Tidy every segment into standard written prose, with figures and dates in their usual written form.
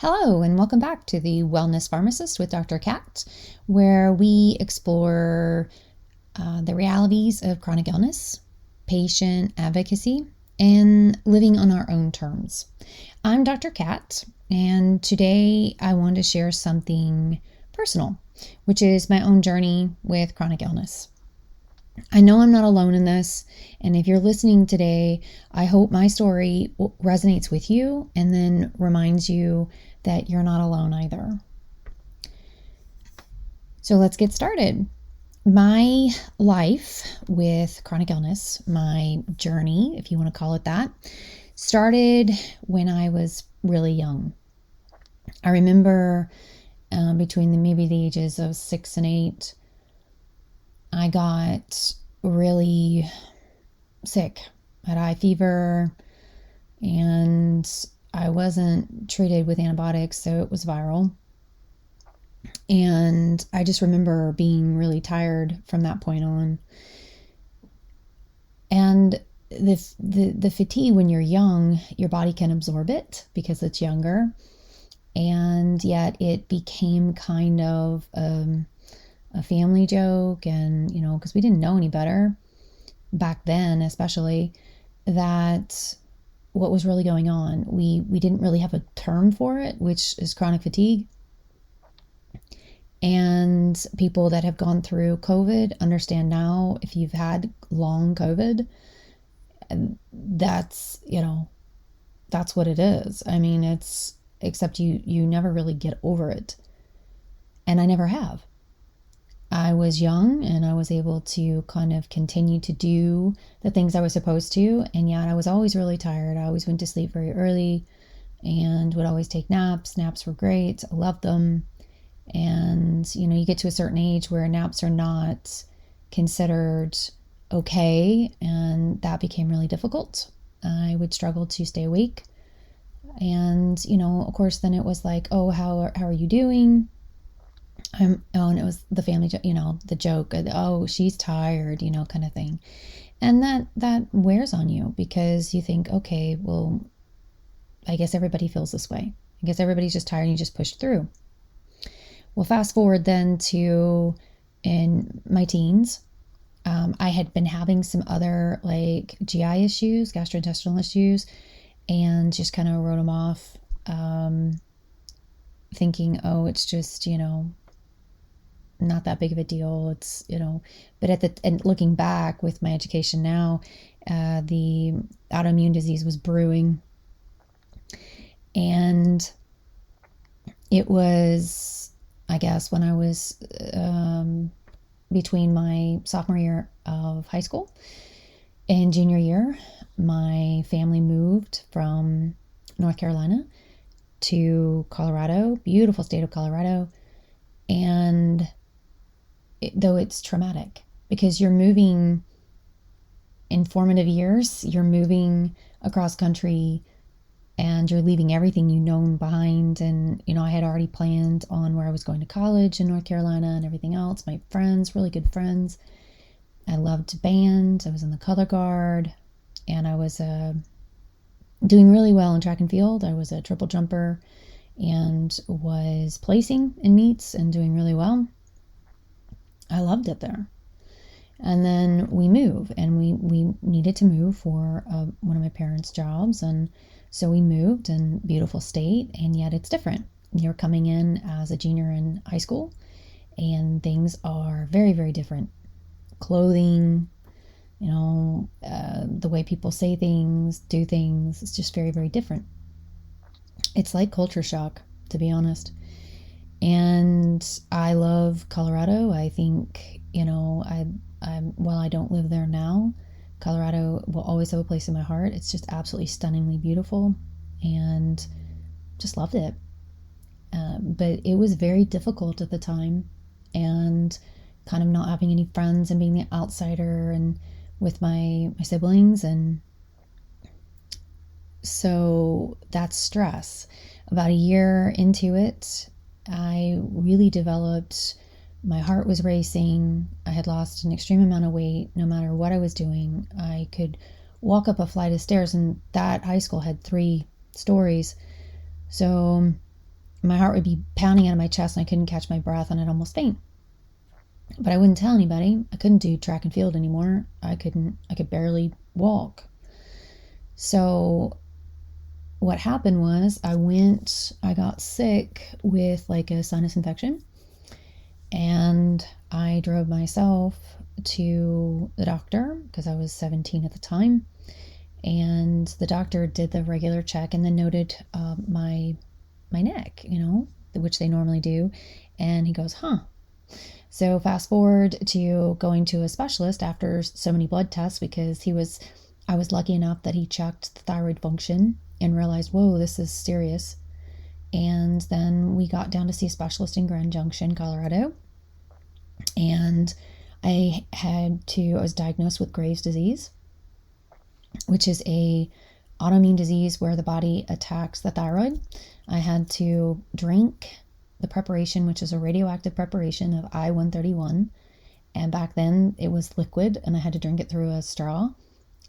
Hello, and welcome back to the Wellness Pharmacist with Dr. Kat, where we explore the realities of chronic illness, patient advocacy, and living on our own terms. I'm Dr. Kat, and today I want to share something personal, which is my own journey with chronic illness. I know I'm not alone in this, and if you're listening today, I hope my story resonates with you and then reminds you that you're not alone either. So let's get started. My life with chronic illness, my journey, if you want to call it that, started when I was really young. I remember between maybe the ages of 6 and 8, I got really sick. I had high fever, and I wasn't treated with antibiotics, so it was viral. And I just remember being really tired from that point on. And the fatigue, when you're young, your body can absorb it because it's younger. And yet it became kind of a family joke, and because we didn't know any better back then, especially, that what was really going on. We didn't really have a term for it, which is chronic fatigue. And people that have gone through COVID understand now, if you've had long COVID, that's what it is. I mean, except you never really get over it. And I never have. I was young and I was able to kind of continue to do the things I was supposed to, and yet I was always really tired. I always went to sleep very early and would always take naps. Naps were great. I loved them. And, you get to a certain age where naps are not considered okay, and that became really difficult. I would struggle to stay awake. And, of course, then it was like, oh, how are you doing? And it was the family, the joke, oh, she's tired, kind of thing. And that wears on you because you think, okay, well, I guess everybody feels this way. I guess everybody's just tired and you just push through. Well, fast forward then to in my teens, I had been having some other like GI issues, gastrointestinal issues, and just kind of wrote them off, thinking, oh, it's just, not that big of a deal. It's, but and looking back with my education now, the autoimmune disease was brewing. And it was, I guess, when I was between my sophomore year of high school and junior year, my family moved from North Carolina to Colorado, beautiful state of Colorado. And though it's traumatic because you're moving in formative years, you're moving across country and you're leaving everything you've known behind. And, I had already planned on where I was going to college in North Carolina and everything else. My friends, really good friends. I loved band. I was in the color guard, and I was doing really well in track and field. I was a triple jumper and was placing in meets and doing really well. I loved it there. And then we move, and we needed to move for one of my parents' jobs. And so we moved, in beautiful state, and yet it's different. You're coming in as a junior in high school, and things are very, very different. Clothing, the way people say things, do things, it's just very, very different. It's like culture shock, to be honest. And I love Colorado. I think, while I don't live there now, Colorado will always have a place in my heart. It's just absolutely stunningly beautiful, and just loved it. But it was very difficult at the time, and kind of not having any friends and being the outsider and with my siblings. And so that's stress. About a year into it, I really developed, my heart was racing. I had lost an extreme amount of weight. No matter what I was doing, I could walk up a flight of stairs, and that high school had 3 stories. So my heart would be pounding out of my chest and I couldn't catch my breath and I'd almost faint. But I wouldn't tell anybody. I couldn't do track and field anymore. I could barely walk. So what happened was I got sick with like a sinus infection, and I drove myself to the doctor because I was 17 at the time. And the doctor did the regular check and then noted my neck, which they normally do. And he goes, huh. So fast forward to going to a specialist after so many blood tests, because I was lucky enough that he checked the thyroid function and realized, whoa, this is serious. And then we got down to see a specialist in Grand Junction, Colorado. And I was diagnosed with Graves' disease, which is a autoimmune disease where the body attacks the thyroid. I had to drink the preparation, which is a radioactive preparation of I-131. And back then it was liquid and I had to drink it through a straw.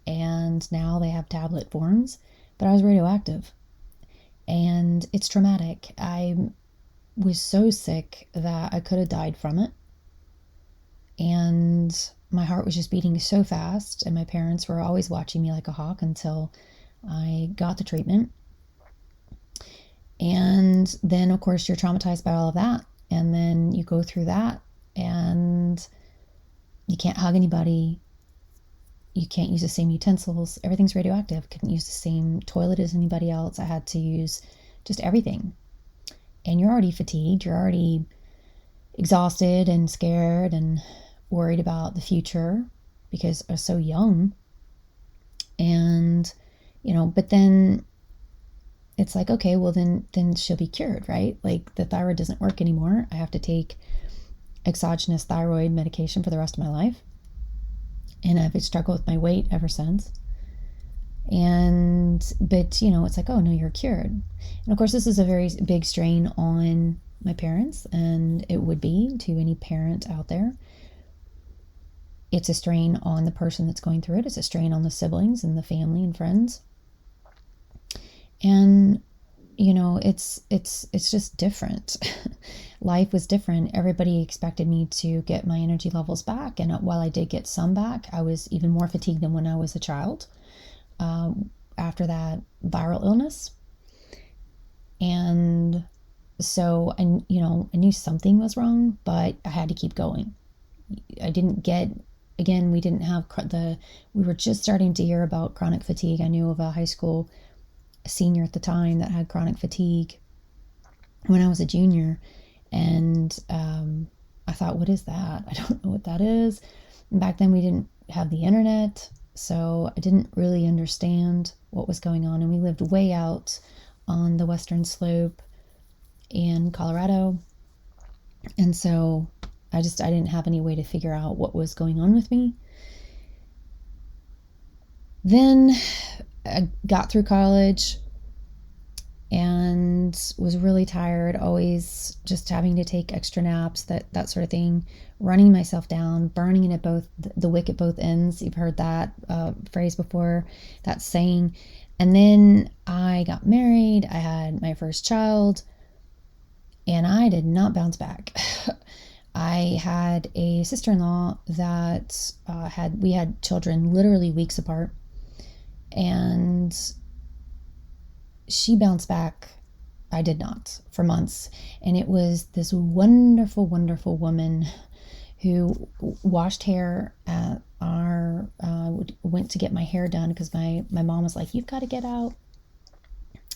And now they have tablet forms, but I was radioactive. And it's traumatic. I was so sick that I could have died from it. And my heart was just beating so fast, and my parents were always watching me like a hawk until I got the treatment. And then, of course, you're traumatized by all of that. And then you go through that, and you can't hug anybody. You can't use the same utensils. Everything's radioactive. Couldn't use the same toilet as anybody else. I had to use just everything. And you're already fatigued. You're already exhausted and scared and worried about the future because I was so young. And, but then it's like, okay, well then she'll be cured, right? Like the thyroid doesn't work anymore. I have to take exogenous thyroid medication for the rest of my life. And I've struggled with my weight ever since. But it's like, oh no, you're cured. And of course, this is a very big strain on my parents, and it would be to any parent out there. It's a strain on the person that's going through it. It's a strain on the siblings and the family and friends. And, it's just different. Life was different. Everybody expected me to get my energy levels back. And while I did get some back, I was even more fatigued than when I was a child after that viral illness. And so, I knew something was wrong, but I had to keep going. We didn't have we were just starting to hear about chronic fatigue. I knew of a high school senior at the time that had chronic fatigue when I was a junior. And I thought, what is that? I don't know what that is. And back then we didn't have the internet, so I didn't really understand what was going on. And we lived way out on the western slope in Colorado. And so I didn't have any way to figure out what was going on with me. Then I got through college and was really tired, always just having to take extra naps, that sort of thing, running myself down, burning it at the wick at both ends. You've heard that phrase before, that saying. And then I got married, I had my first child, and I did not bounce back. I had a sister-in-law that we had children literally weeks apart, and she bounced back. I did not, for months. And it was this wonderful, wonderful woman who washed hair at went to get my hair done because my mom was like, you've got to get out.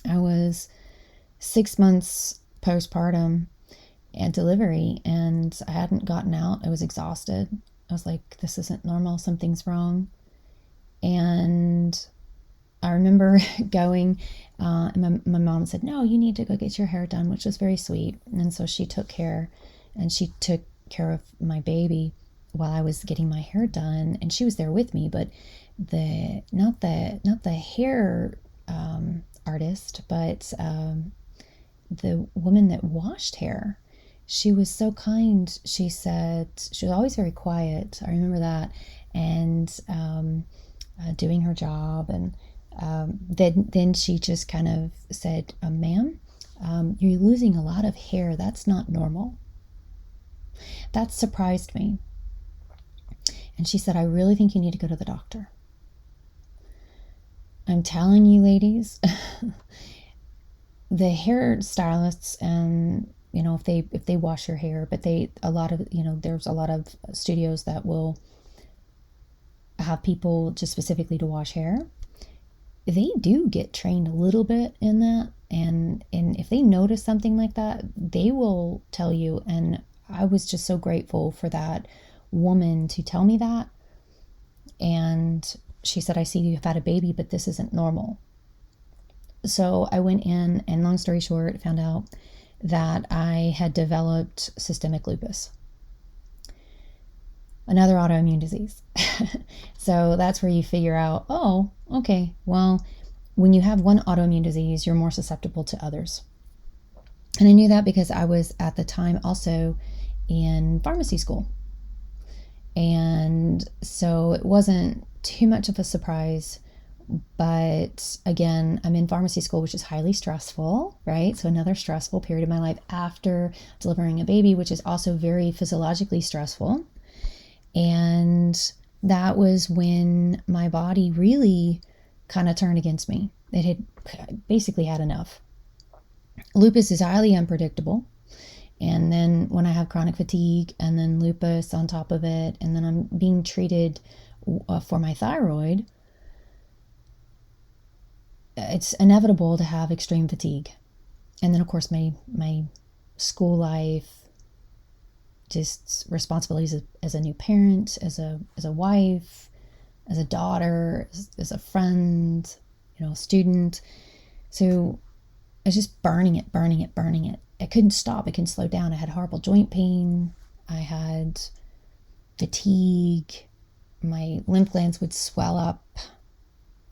I was 6 months postpartum and delivery, and I hadn't gotten out. I was exhausted. I was like, this isn't normal. Something's wrong. And I remember going, and my mom said, no, you need to go get your hair done, which was very sweet. And so she took care of my baby while I was getting my hair done, and she was there with me, but not the hair artist, but the woman that washed hair. She was so kind. She said, she was always very quiet. I remember that. And doing her job. And then she just kind of said, ma'am, you're losing a lot of hair. That's not normal. That surprised me. And she said, I really think you need to go to the doctor. I'm telling you, ladies, the hair stylists, and if they wash your hair, but there's a lot of studios that will have people just specifically to wash hair. They do get trained a little bit in that, and if they notice something like that, they will tell you. And I was just so grateful for that woman to tell me that. And she said, I see you've had a baby, but this isn't normal. So I went in, and long story short, found out that I had developed systemic lupus, another autoimmune disease. So that's where you figure out, oh, okay, well, when you have one autoimmune disease, you're more susceptible to others. And I knew that because I was at the time also in pharmacy school. And so it wasn't too much of a surprise. But again, I'm in pharmacy school, which is highly stressful, right? So another stressful period of my life after delivering a baby, which is also very physiologically stressful. And that was when my body really kind of turned against me. It had basically had enough. Lupus is highly unpredictable. And then when I have chronic fatigue and then lupus on top of it, and then I'm being treated for my thyroid, it's inevitable to have extreme fatigue. And then of course my school life, just responsibilities as a new parent, as a wife, as a daughter, as a friend, student. So I was just burning it. I couldn't stop. I couldn't slow down. I had horrible joint pain. I had fatigue. My lymph glands would swell up.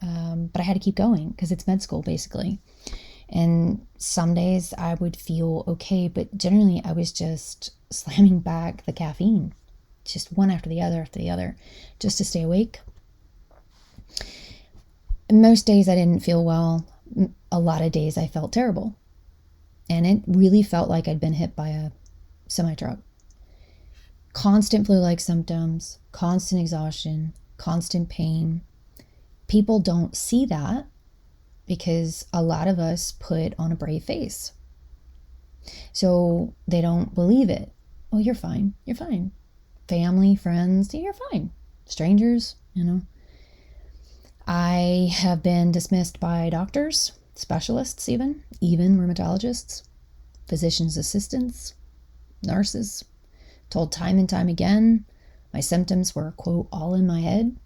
But I had to keep going because it's med school basically. And some days I would feel okay, but generally I was just slamming back the caffeine, just one after the other, just to stay awake. Most days I didn't feel well. A lot of days I felt terrible. And it really felt like I'd been hit by a semi-truck. Constant flu-like symptoms, constant exhaustion, constant pain. People don't see that because a lot of us put on a brave face. So they don't believe it. Oh, you're fine. You're fine. Family, friends, you're fine. Strangers, I have been dismissed by doctors, specialists even rheumatologists, physician's assistants, nurses, told time and time again my symptoms were, quote, all in my head.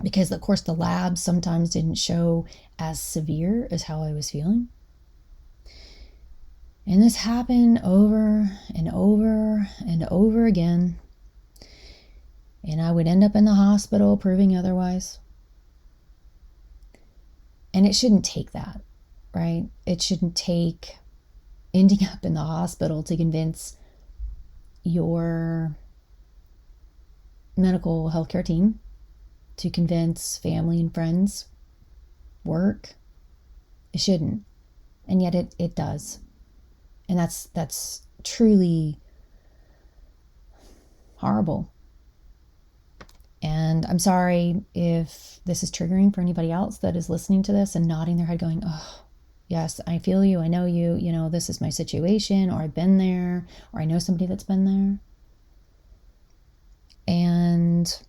Because, of course, the labs sometimes didn't show as severe as how I was feeling. And this happened over and over and over again. And I would end up in the hospital proving otherwise. And it shouldn't take that, right? It shouldn't take ending up in the hospital to convince your medical healthcare team, to convince family and friends, work. It shouldn't. And yet it does. And that's truly horrible. And I'm sorry if this is triggering for anybody else that is listening to this and nodding their head going, oh, yes, I feel you. I know you. This is my situation, or I've been there, or I know somebody that's been there. And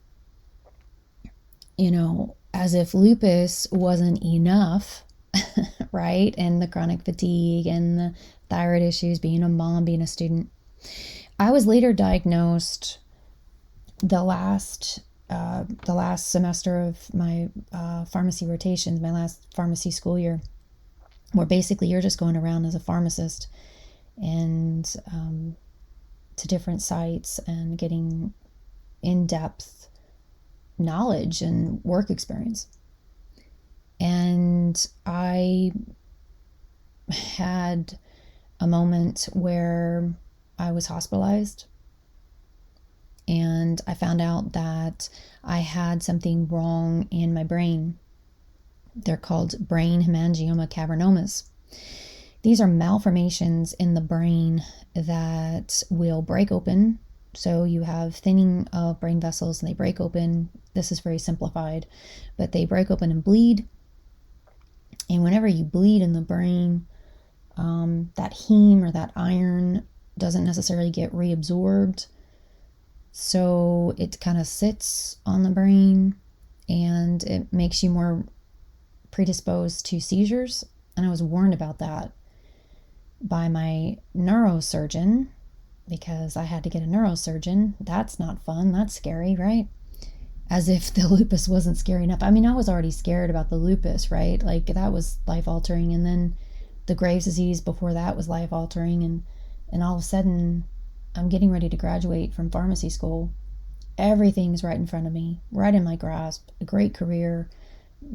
as if lupus wasn't enough, right? And the chronic fatigue and the thyroid issues, being a mom, being a student. I was later diagnosed the last semester of my pharmacy rotations, my last pharmacy school year, where basically you're just going around as a pharmacist and to different sites and getting in-depth knowledge and work experience. And I had a moment where I was hospitalized, and I found out that I had something wrong in my brain. They're called brain hemangioma cavernomas. These are malformations in the brain that will break open. So you have thinning of brain vessels and they break open. This is very simplified, but they break open and bleed. And whenever you bleed in the brain, that heme or that iron doesn't necessarily get reabsorbed. So it kind of sits on the brain and it makes you more predisposed to seizures. And I was warned about that by my neurosurgeon because I had to get a neurosurgeon. That's not fun. That's scary, right? As if the lupus wasn't scary enough. I mean, I was already scared about the lupus, right? Like that was life altering. And then the Graves' disease before that was life altering. And all of a sudden, I'm getting ready to graduate from pharmacy school. Everything's right in front of me, right in my grasp. A great career,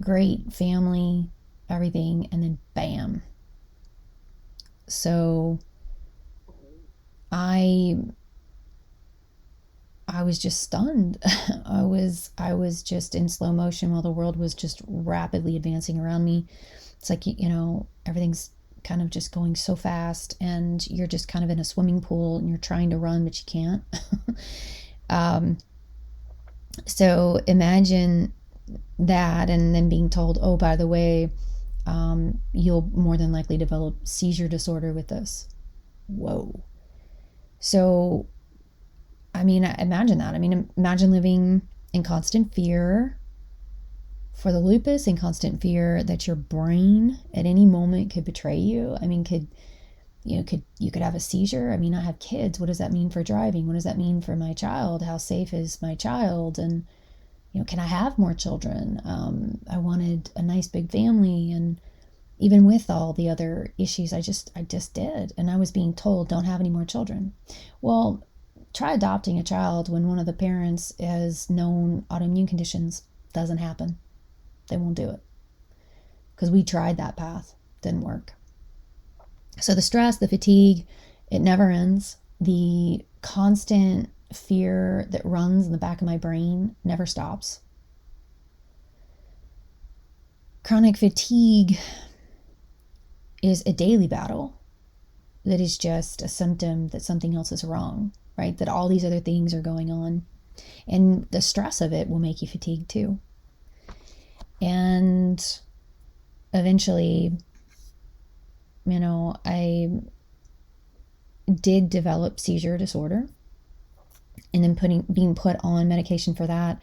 great family, everything. And then bam. So I was just stunned. I was just in slow motion while the world was just rapidly advancing around me. It's like, everything's kind of just going so fast and you're just kind of in a swimming pool and you're trying to run, but you can't. So imagine that and then being told, oh, by the way, you'll more than likely develop seizure disorder with this. Whoa. So, I mean, imagine that. I mean, imagine living in constant fear for the lupus, in constant fear that your brain at any moment could betray you. I mean, you could have a seizure. I mean, I have kids. What does that mean for driving? What does that mean for my child? How safe is my child? And, can I have more children? I wanted a nice big family. And even with all the other issues, I just did. And I was being told, don't have any more children. Well, try adopting a child when one of the parents has known autoimmune conditions. Doesn't happen. They won't do it. Because we tried that path. Didn't work. So the stress, the fatigue, it never ends. The constant fear that runs in the back of my brain never stops. Chronic fatigue is a daily battle that is just a symptom that something else is wrong, right? That all these other things are going on. And the stress of it will make you fatigued too. And eventually, I did develop seizure disorder. And then being put on medication for that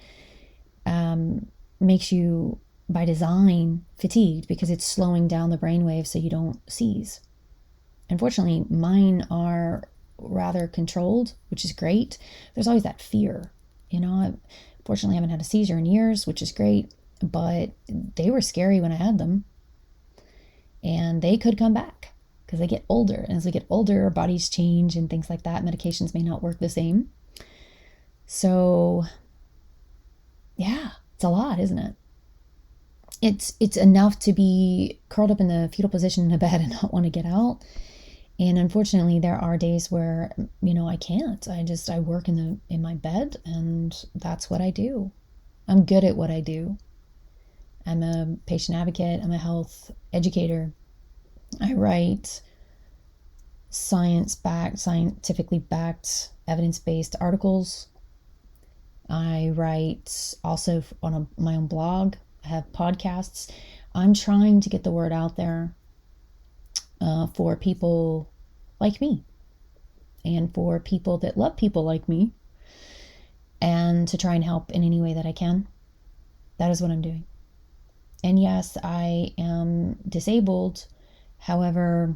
makes you, by design, fatigued because it's slowing down the brainwave so you don't seize. Unfortunately, mine are rather controlled, which is great. There's always that fear. Fortunately, I haven't had a seizure in years, which is great, but they were scary when I had them. And they could come back because they get older. And as we get older, our bodies change and things like that. Medications may not work the same. So, yeah, it's a lot, isn't it? It's enough to be curled up in the fetal position in a bed and not want to get out. And unfortunately, there are days where, I can't. I work in my bed and that's what I do. I'm good at what I do. I'm a patient advocate. I'm a health educator. I write scientifically backed, evidence-based articles. I write also on my own blog. I have podcasts. I'm trying to get the word out there for people like me and for people that love people like me and to try and help in any way that I can. That is what I'm doing. And yes, I am disabled. However,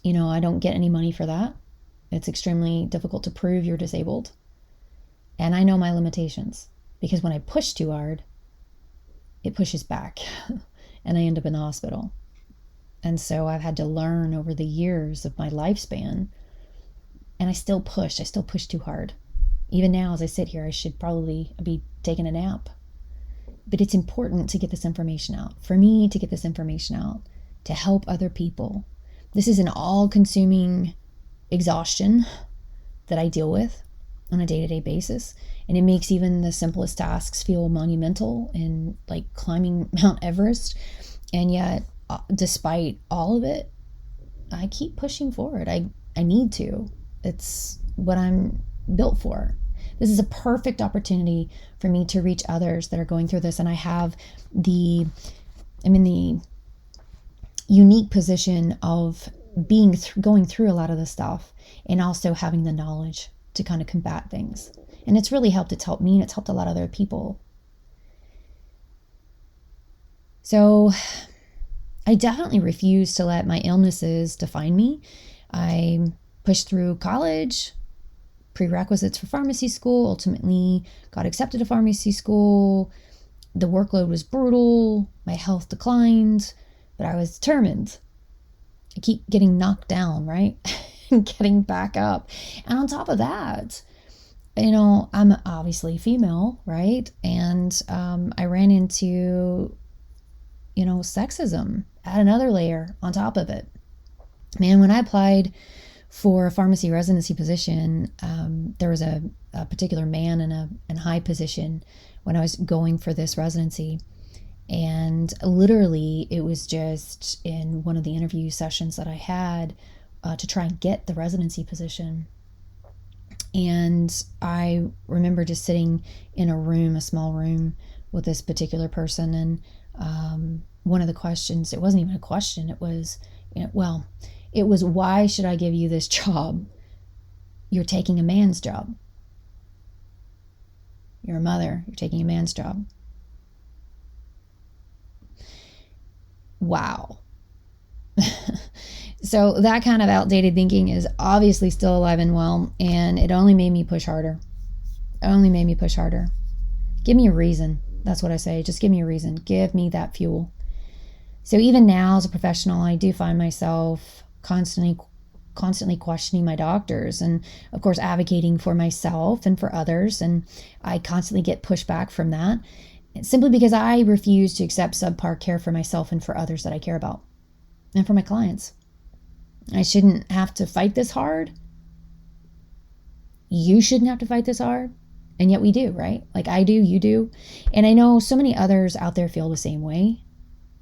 I don't get any money for that. It's extremely difficult to prove you're disabled. And I know my limitations because when I push too hard, it pushes back and I end up in the hospital. And so I've had to learn over the years of my lifespan, and I still push too hard. Even now, as I sit here, I should probably be taking a nap. But it's important to get this information out. For me to get this information out, to help other people. This is an all-consuming exhaustion that I deal with on a day-to-day basis. And it makes even the simplest tasks feel monumental, and like climbing Mount Everest. And yet, despite all of it, I keep pushing forward. I need to. It's what I'm built for. This is a perfect opportunity for me to reach others that are going through this. And I'm in the unique position of going through a lot of this stuff and also having the knowledge to kind of combat things. And it's really helped. It's helped me, and it's helped a lot of other people. So I definitely refuse to let my illnesses define me. I pushed through college, prerequisites for pharmacy school, ultimately got accepted to pharmacy school. The workload was brutal. My health declined, but I was determined. I keep getting knocked down, right? And getting back up. And on top of that, I'm obviously female, right? And I ran into, sexism. Add another layer on top of it. Man, when I applied for a pharmacy residency position, there was a particular man in a high position when I was going for this residency. And literally, it was just in one of the interview sessions that I had to try and get the residency position. And I remember just sitting in a small room with this particular person. And one of the questions, it wasn't even a question, it was, why should I give you this job? You're taking a man's job. You're a mother. You're taking a man's job. Wow. So that kind of outdated thinking is obviously still alive and well, and it only made me push harder. Give me a reason. That's what I say. Just give me a reason. Give me that fuel. So even now as a professional, I do find myself constantly questioning my doctors, and of course advocating for myself and for others. And I constantly get pushback from that, simply because I refuse to accept subpar care for myself and for others that I care about, and for my clients. I shouldn't have to fight this hard. You shouldn't have to fight this hard. And yet we do, right? Like I do, you do. And I know so many others out there feel the same way.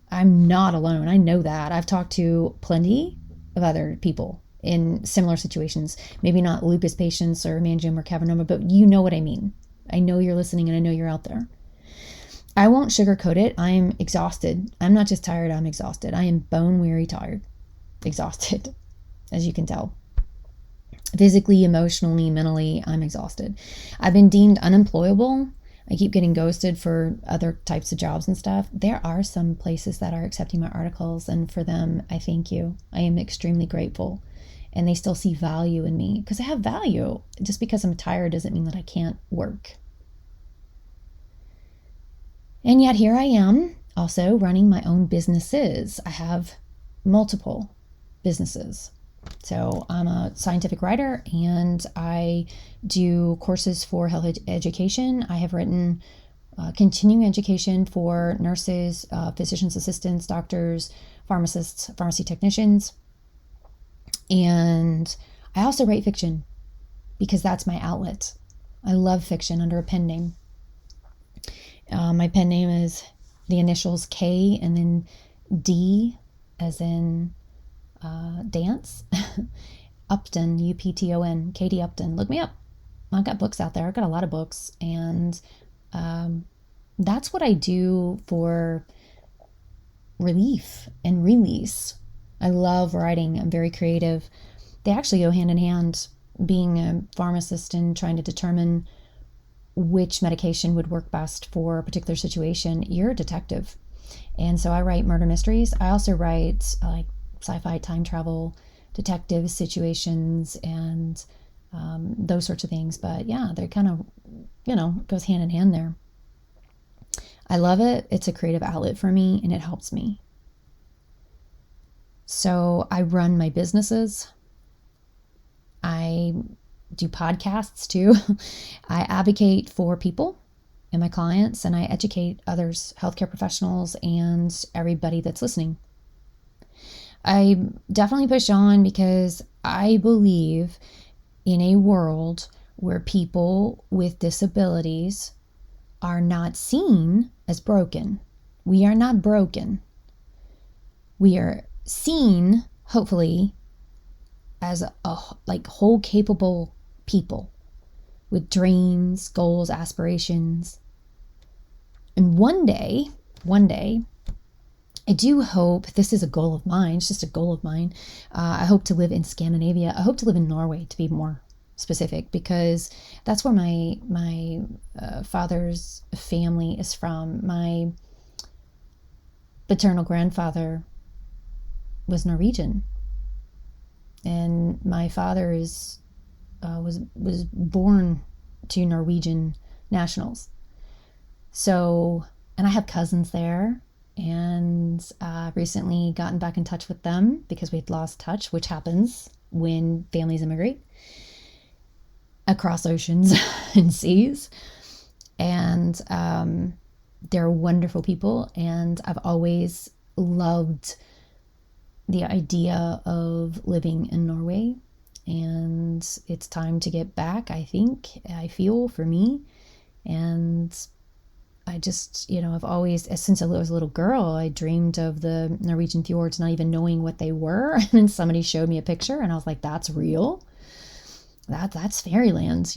I'm not alone. I know that. I've talked to plenty of other people in similar situations. Maybe not lupus patients or hemangioma or cavernoma, but you know what I mean. I know you're listening, and I know you're out there. I won't sugarcoat it. I'm exhausted. I'm not just tired, I'm exhausted. I am bone weary tired. Exhausted, as you can tell. Physically, emotionally, mentally, I'm exhausted. I've been deemed unemployable. I keep getting ghosted for other types of jobs and stuff. There are some places that are accepting my articles, and for them, I thank you. I am extremely grateful. And they still see value in me because I have value. Just because I'm tired doesn't mean that I can't work. And yet here I am also running my own businesses. I have multiple businesses. So I'm a scientific writer, and I do courses for health education. I have written continuing education for nurses, physician's assistants, doctors, pharmacists, pharmacy technicians. And I also write fiction because that's my outlet. I love fiction under a pen name. My pen name is the initials K and then D as in dance. Upton, Upton, Katie Upton. Look me up. I've got books out there. I've got a lot of books, and that's what I do for relief and release. I love writing. I'm very creative. They actually go hand in hand. Being a pharmacist and trying to determine which medication would work best for a particular situation, you're a detective. And so I write murder mysteries. I also write like sci-fi, time travel, detective situations, and those sorts of things. But yeah, they're kind of, goes hand in hand there. I love it. It's a creative outlet for me, and it helps me. So I run my businesses. I do podcasts too. I advocate for people and my clients, and I educate others, healthcare professionals, and everybody that's listening. I definitely push on because I believe in a world where people with disabilities are not seen as broken. We are not broken. We are seen, hopefully, as a like whole capable people with dreams, goals, aspirations. And one day, I do hope, this is a goal of mine, it's just a goal of mine. I hope to live in Scandinavia. I hope to live in Norway, to be more specific, because that's where my father's family is from. My paternal grandfather was Norwegian, and my father was born to Norwegian nationals. So, and I have cousins there, and recently gotten back in touch with them because we'd lost touch, which happens when families immigrate across oceans and seas. And they're wonderful people, and I've always loved the idea of living in Norway, and it's time to get back, I feel, for me. And I just, I've always, since I was a little girl, I dreamed of the Norwegian fjords, not even knowing what they were. And then somebody showed me a picture, and I was like, that's real. That's fairyland,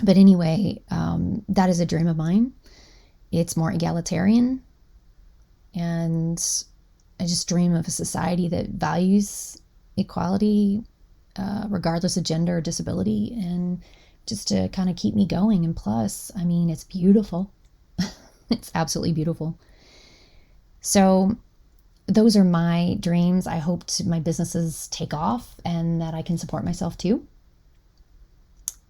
But anyway, that is a dream of mine. It's more egalitarian, and I just dream of a society that values equality, regardless of gender or disability, and just to kind of keep me going. And plus, it's beautiful. It's absolutely beautiful. So those are my dreams. I hope my businesses take off and that I can support myself too.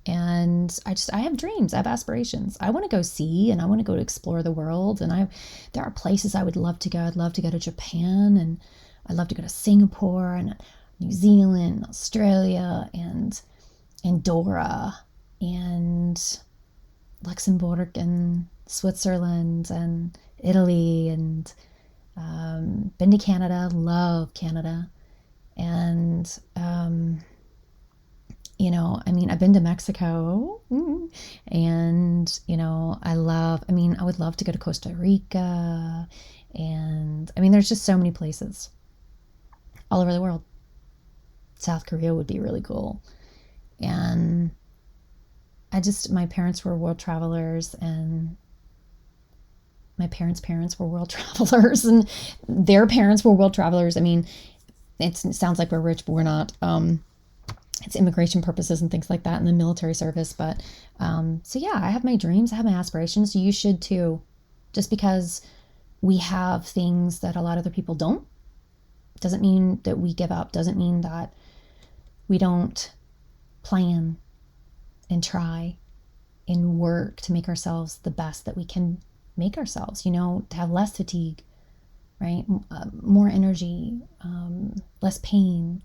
And I have dreams. I have aspirations. I want to go see, and I want to go to explore the world. And there are places I would love to go. I'd love to go to Japan, and I'd love to go to Singapore and New Zealand, Australia, and Andorra, and Luxembourg, and Switzerland, and Italy, and been to Canada. Love Canada. And I've been to Mexico, and, I would love to go to Costa Rica, and there's just so many places all over the world. South Korea would be really cool. And my parents were world travelers, and my parents' parents were world travelers, and their parents were world travelers. It sounds like we're rich, but we're not. It's immigration purposes and things like that in the military service. But so yeah, I have my dreams, I have my aspirations. You should too. Just because we have things that a lot of other people don't, doesn't mean that we give up, doesn't mean that we don't plan and try and work to make ourselves the best that we can make ourselves, to have less fatigue, right? More energy, less pain,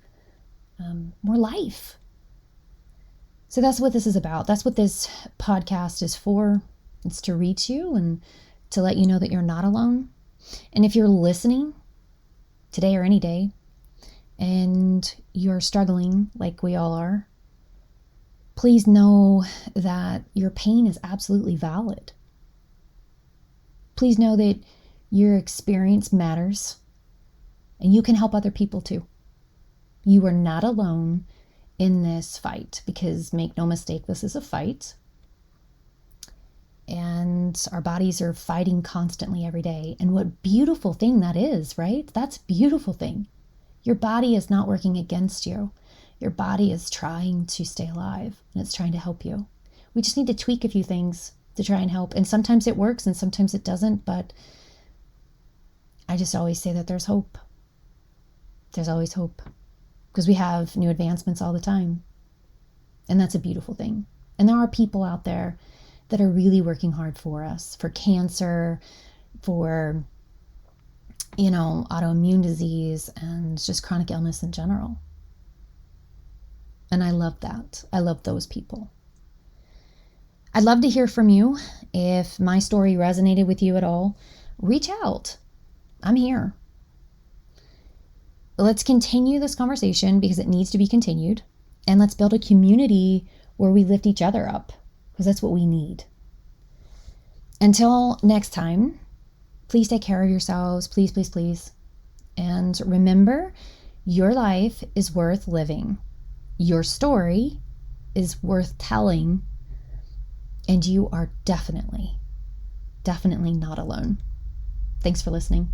more life. So that's what this is about. That's what this podcast is for. It's to reach you and to let you know that you're not alone. And if you're listening today or any day, and you're struggling like we all are, please know that your pain is absolutely valid. Please know that your experience matters, and you can help other people too. You are not alone in this fight, because make no mistake, this is a fight. And our bodies are fighting constantly every day. And what beautiful thing that is, right? That's a beautiful thing. Your body is not working against you. Your body is trying to stay alive, and it's trying to help you. We just need to tweak a few things to try and help. And sometimes it works and sometimes it doesn't, but I just always say that there's hope. There's always hope, because we have new advancements all the time. And that's a beautiful thing. And there are people out there that are really working hard for us, for cancer, for, autoimmune disease, and just chronic illness in general. And I love that. I love those people. I'd love to hear from you. If my story resonated with you at all, reach out. I'm here. Let's continue this conversation, because it needs to be continued. And let's build a community where we lift each other up, because that's what we need. Until next time, please take care of yourselves. Please, please, please. And remember, Your life is worth living. Your story is worth telling. And you are definitely not alone. Thanks for listening.